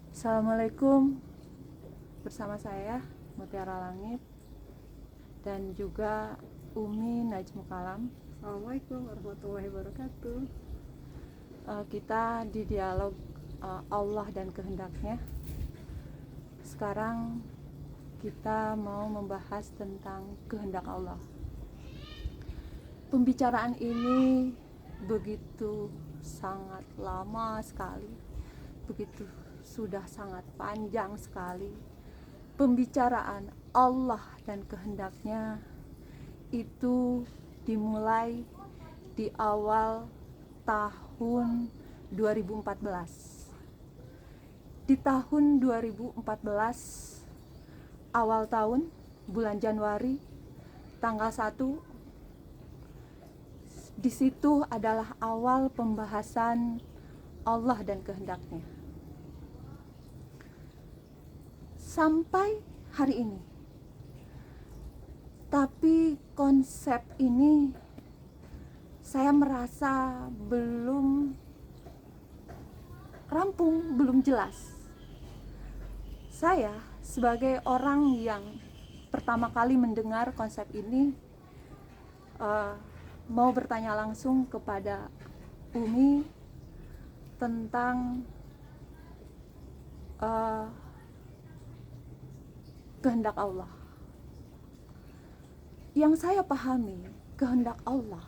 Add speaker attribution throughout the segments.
Speaker 1: Assalamualaikum, bersama saya Mutiara Langit dan juga Umi Najmu Kalam.
Speaker 2: Assalamualaikum warahmatullahi wabarakatuh.
Speaker 1: Kita di dialog Allah dan kehendaknya. Sekarang kita mau membahas tentang kehendak Allah. Pembicaraan ini begitu sangat lama sekali, begitu sudah sangat panjang sekali. Pembicaraan Allah dan kehendaknya itu dimulai di awal tahun 2014. Di tahun 2014, awal tahun, bulan Januari, tanggal 1, di situ adalah awal pembahasan Allah dan kehendaknya. Sampai hari ini. Tapi konsep ini saya merasa belum rampung, belum jelas. Saya sebagai orang yang pertama kali mendengar konsep ini mau bertanya langsung kepada Umi tentang kehendak Allah. Yang saya pahami, kehendak Allah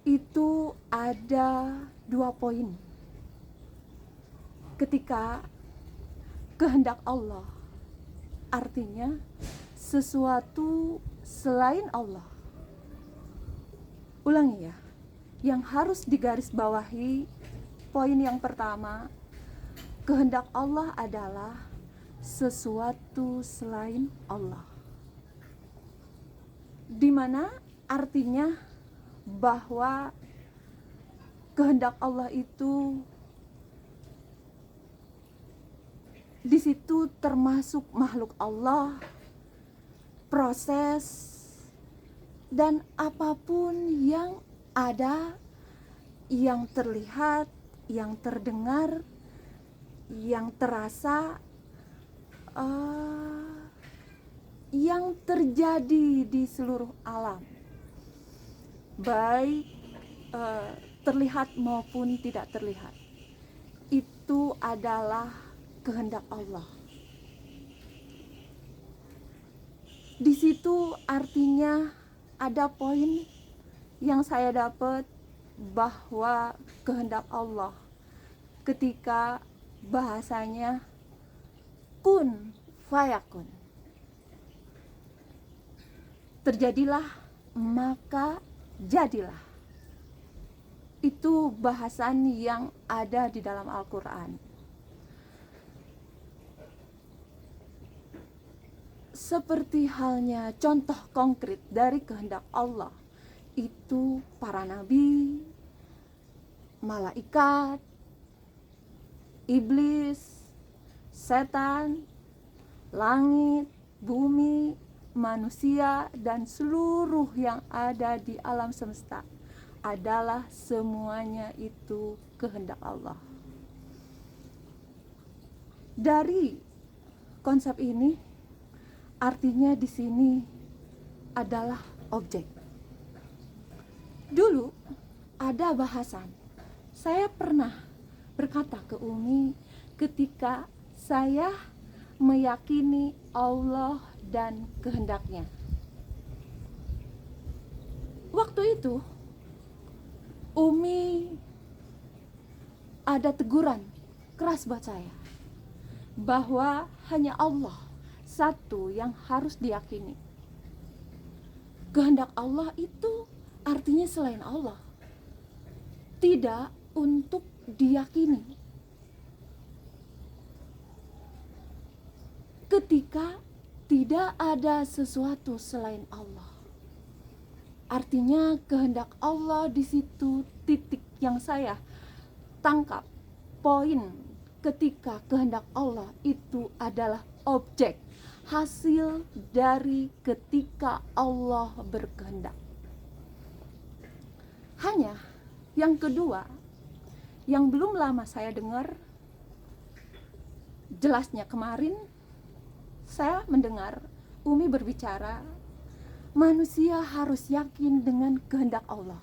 Speaker 1: itu ada 2 poin. Ketika kehendak Allah artinya sesuatu selain Allah. Ulangi ya, yang harus digarisbawahi poin yang pertama, kehendak Allah adalah sesuatu selain Allah, di mana artinya bahwa kehendak Allah itu di situ termasuk makhluk Allah, proses, dan apapun yang ada, yang terlihat, yang terdengar, yang terasa, yang terjadi di seluruh alam, baik terlihat maupun tidak terlihat, itu adalah kehendak Allah. Di situ artinya ada poin yang saya dapat bahwa kehendak Allah ketika bahasanya kun fayakun, terjadilah maka jadilah. Itu bahasan yang ada di dalam Al-Quran. Seperti halnya contoh konkret dari kehendak Allah, itu para nabi, malaikat, iblis, setan, langit, bumi, manusia, dan seluruh yang ada di alam semesta adalah semuanya itu kehendak Allah. Dari konsep ini, artinya di sini adalah objek. Dulu ada bahasan, saya pernah berkata ke Umi ketika saya meyakini Allah dan kehendaknya. Waktu itu Umi ada teguran keras buat saya bahwa hanya Allah satu yang harus diyakini. Kehendak Allah itu artinya selain Allah, tidak untuk diyakini. Ketika tidak ada sesuatu selain Allah, artinya kehendak Allah di situ titik yang saya tangkap. Poin ketika kehendak Allah itu adalah objek, hasil dari ketika Allah berkehendak. Hanya yang kedua, yang belum lama saya dengar, jelasnya kemarin saya mendengar Umi berbicara, manusia harus yakin dengan kehendak Allah.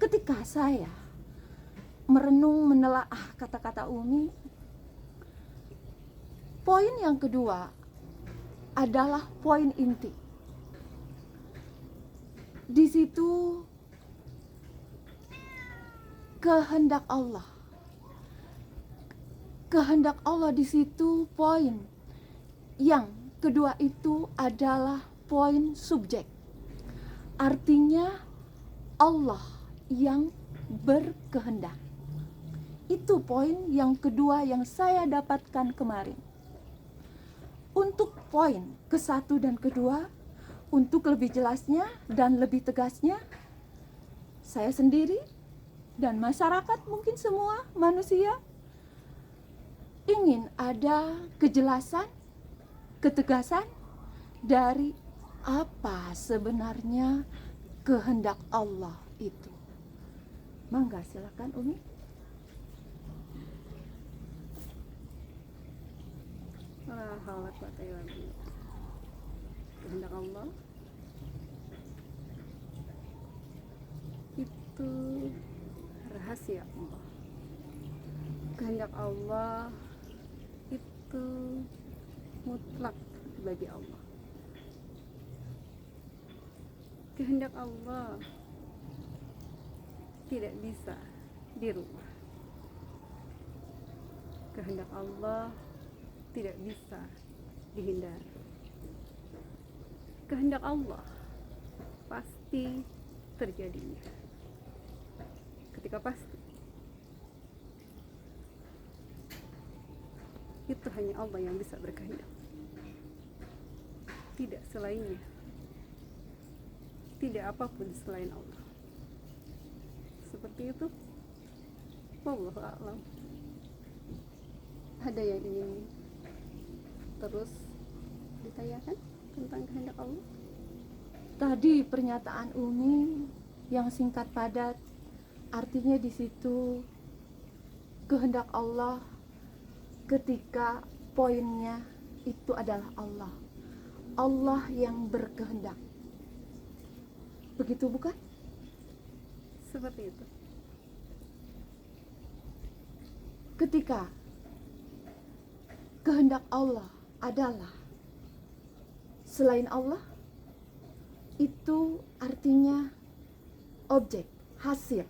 Speaker 1: Ketika saya merenung menelaah kata-kata Umi, poin yang kedua adalah poin inti. Di situ kehendak Allah. Kehendak Allah di situ poin yang kedua itu adalah poin subjek. Artinya Allah yang berkehendak. Itu poin yang kedua yang saya dapatkan kemarin. Untuk poin ke-1 dan kedua, untuk lebih jelasnya dan lebih tegasnya, saya sendiri dan masyarakat, mungkin semua manusia, ingin ada kejelasan, ketegasan dari apa sebenarnya kehendak Allah itu. Mangga, silakan Umi.
Speaker 2: La haula wa quwwata illa billah. Kehendak Allah itu rahasia Allah. Kehendak Allah itu mutlak bagi Allah. Kehendak Allah tidak bisa dirubah. Kehendak Allah tidak bisa dihindari. Kehendak Allah pasti terjadinya. Ketika pasti, itu hanya Allah yang bisa berkehendak, tidak selainnya, tidak apapun selain Allah. Seperti itu. Wallahu a'lam. Ada yang ingin terus ditanyakan tentang kehendak Allah?
Speaker 1: Tadi pernyataan Umi yang singkat padat, artinya di situ kehendak Allah ketika poinnya itu adalah Allah. Allah yang berkehendak. Begitu bukan?
Speaker 2: Seperti itu.
Speaker 1: Ketika kehendak Allah adalah selain Allah, itu artinya objek, hasil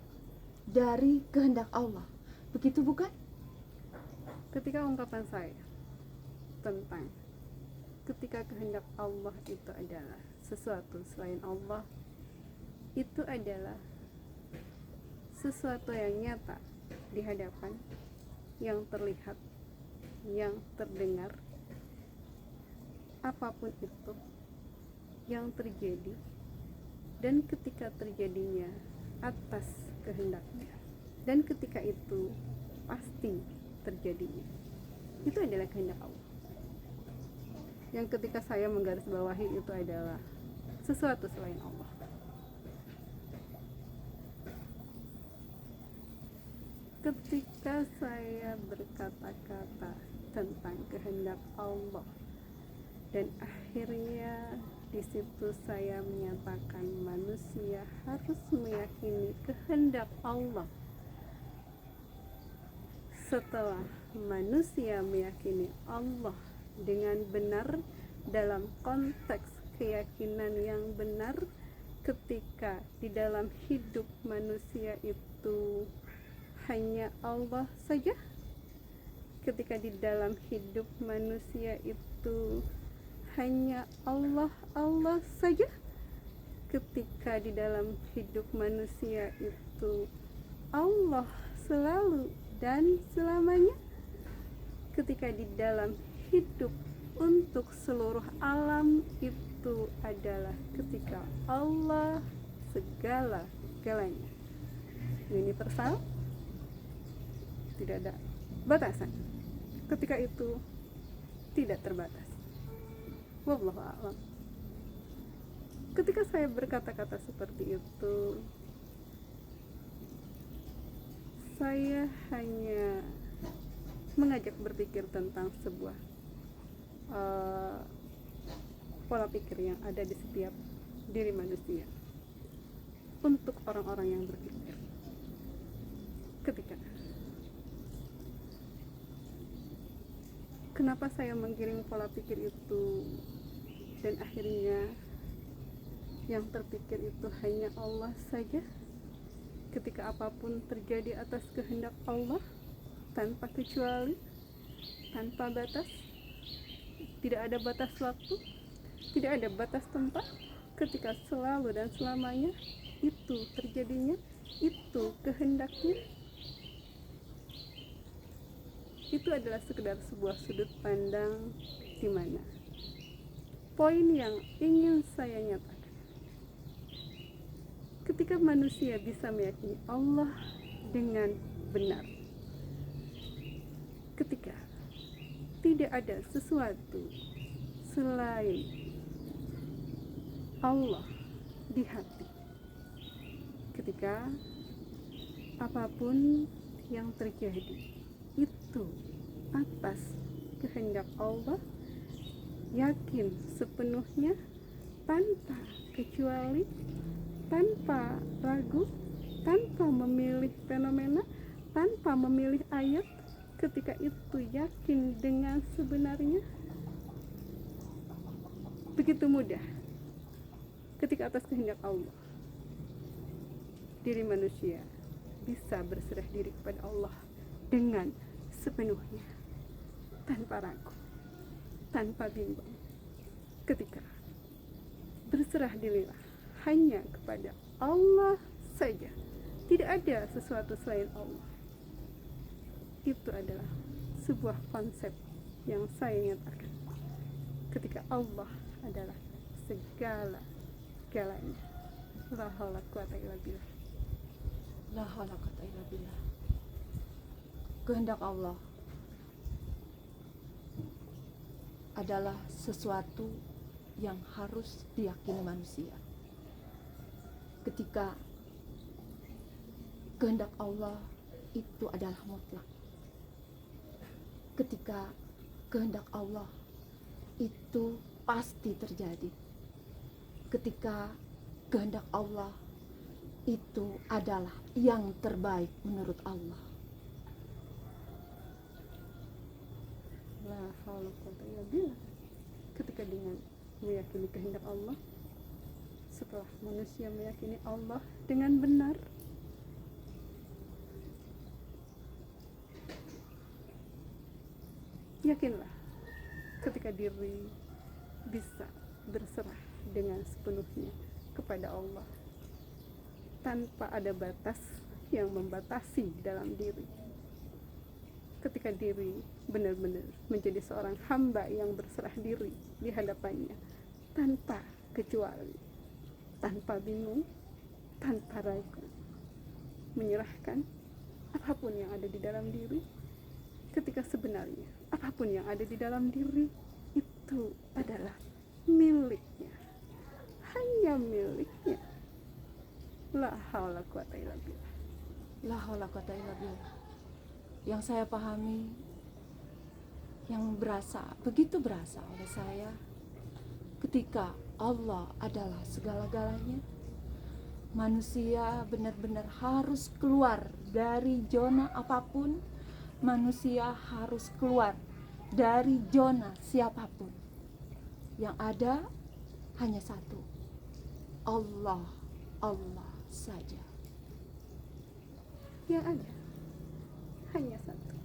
Speaker 1: dari kehendak Allah. Begitu bukan?
Speaker 2: Ketika ungkapan saya tentang ketika kehendak Allah itu adalah sesuatu selain Allah, itu adalah sesuatu yang nyata di hadapan, yang terlihat, yang terdengar, apapun itu yang terjadi, dan ketika terjadinya atas kehendaknya, dan ketika itu pasti terjadinya, itu adalah kehendak Allah. Yang ketika saya menggarisbawahi itu adalah sesuatu selain Allah. Ketika saya berkata-kata tentang kehendak Allah, dan akhirnya di situ saya menyatakan manusia harus meyakini kehendak Allah. Setelah manusia meyakini Allah dengan benar dalam konteks keyakinan yang benar, ketika di dalam hidup manusia itu hanya Allah saja, ketika di dalam hidup manusia itu hanya Allah saja, ketika di dalam hidup manusia itu Allah selalu dan selamanya, ketika di dalam hidup untuk seluruh alam itu adalah ketika Allah segala-galanya, universal, tidak ada batasan, ketika itu tidak terbatas. Wallahu a'lam. Ketika saya berkata-kata seperti itu, saya hanya mengajak berpikir tentang sebuah pola pikir yang ada di setiap diri manusia untuk orang-orang yang berpikir. Ketika kenapa saya menggiring pola pikir itu dan akhirnya yang terpikir itu hanya Allah saja, ketika apapun terjadi atas kehendak Allah tanpa kecuali, tanpa batas, tidak ada batas waktu, tidak ada batas tempat, ketika selalu dan selamanya itu terjadinya, itu kehendaknya, itu adalah sekedar sebuah sudut pandang di mana poin yang ingin saya nyatakan, ketika manusia bisa meyakini Allah dengan benar, ketika tidak ada sesuatu selain Allah di hati, ketika apapun yang terjadi itu atas kehendak Allah, yakin sepenuhnya, tanpa kecuali, tanpa ragu, tanpa memilih fenomena, tanpa memilih ayat, ketika itu yakin dengan sebenarnya, begitu mudah ketika atas kehendak Allah diri manusia bisa berserah diri kepada Allah dengan sepenuhnya, tanpa ragu, tanpa bimbang, ketika berserah dirilah hanya kepada Allah saja, tidak ada sesuatu selain Allah. Itu adalah sebuah konsep yang saya nyatakan, ketika Allah adalah segala-galanya. La haula quwata illa billah.
Speaker 1: La haula quwata illa billah. Kehendak Allah adalah sesuatu yang harus diyakini manusia. Ketika kehendak Allah itu adalah mutlak, ketika kehendak Allah itu pasti terjadi, ketika kehendak Allah itu adalah yang terbaik menurut Allah.
Speaker 2: La haula quwata illa billah. Ketika dengan meyakini kehendak Allah, setelah manusia meyakini Allah dengan benar, yakinlah ketika diri bisa berserah dengan sepenuhnya kepada Allah tanpa ada batas yang membatasi dalam diri. Ketika diri benar-benar menjadi seorang hamba yang berserah diri di hadapannya tanpa kecuali, tanpa bingung, tanpa ragu, menyerahkan apapun yang ada di dalam diri, ketika sebenarnya apapun yang ada di dalam diri itu adalah miliknya, hanya miliknya. La haula quwata illa billah.
Speaker 1: La haula quwata illa billah. Yang saya pahami, yang begitu berasa oleh saya, ketika Allah adalah segala-galanya, manusia benar-benar harus keluar dari zona apapun, manusia harus keluar dari zona siapapun. Yang ada hanya satu, Allah, Allah saja.
Speaker 2: Yang ada hanya satu.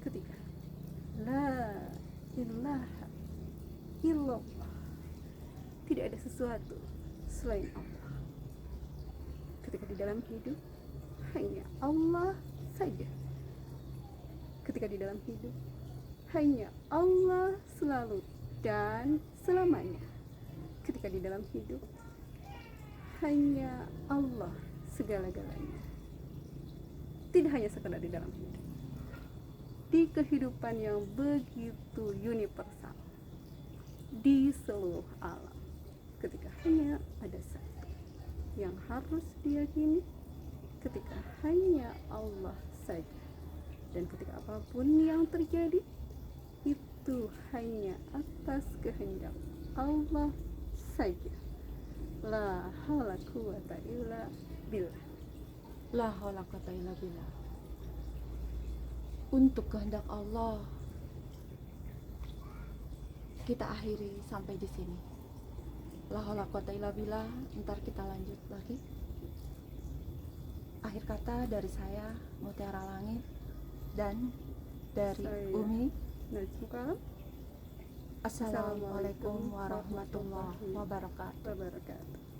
Speaker 2: Ketika la ilaha illallah, tidak ada sesuatu selain Allah. Ketika di dalam hidup hanya Allah saja. Ketika di dalam hidup hanya Allah selalu dan selamanya. Ketika di dalam hidup hanya Allah segala-galanya. Tidak hanya sekedar di dalam hidup, di kehidupan yang begitu universal, di seluruh alam, ketika hanya ada satu yang harus diyakini, ketika hanya Allah saja. Dan ketika apapun yang terjadi itu hanya atas kehendak Allah saja. La haula quwata illa billah.
Speaker 1: La haula quwata illa billah. Untuk kehendak Allah kita akhiri sampai di sini. La haula quwata illa billah. Ntar kita lanjut lagi. Akhir kata dari saya Mutiara Langit dan dari
Speaker 2: Saya
Speaker 1: Umi.
Speaker 2: Najmu Kalam.
Speaker 1: Assalamualaikum warahmatullahi wabarakatuh.
Speaker 2: Wabarakatuh.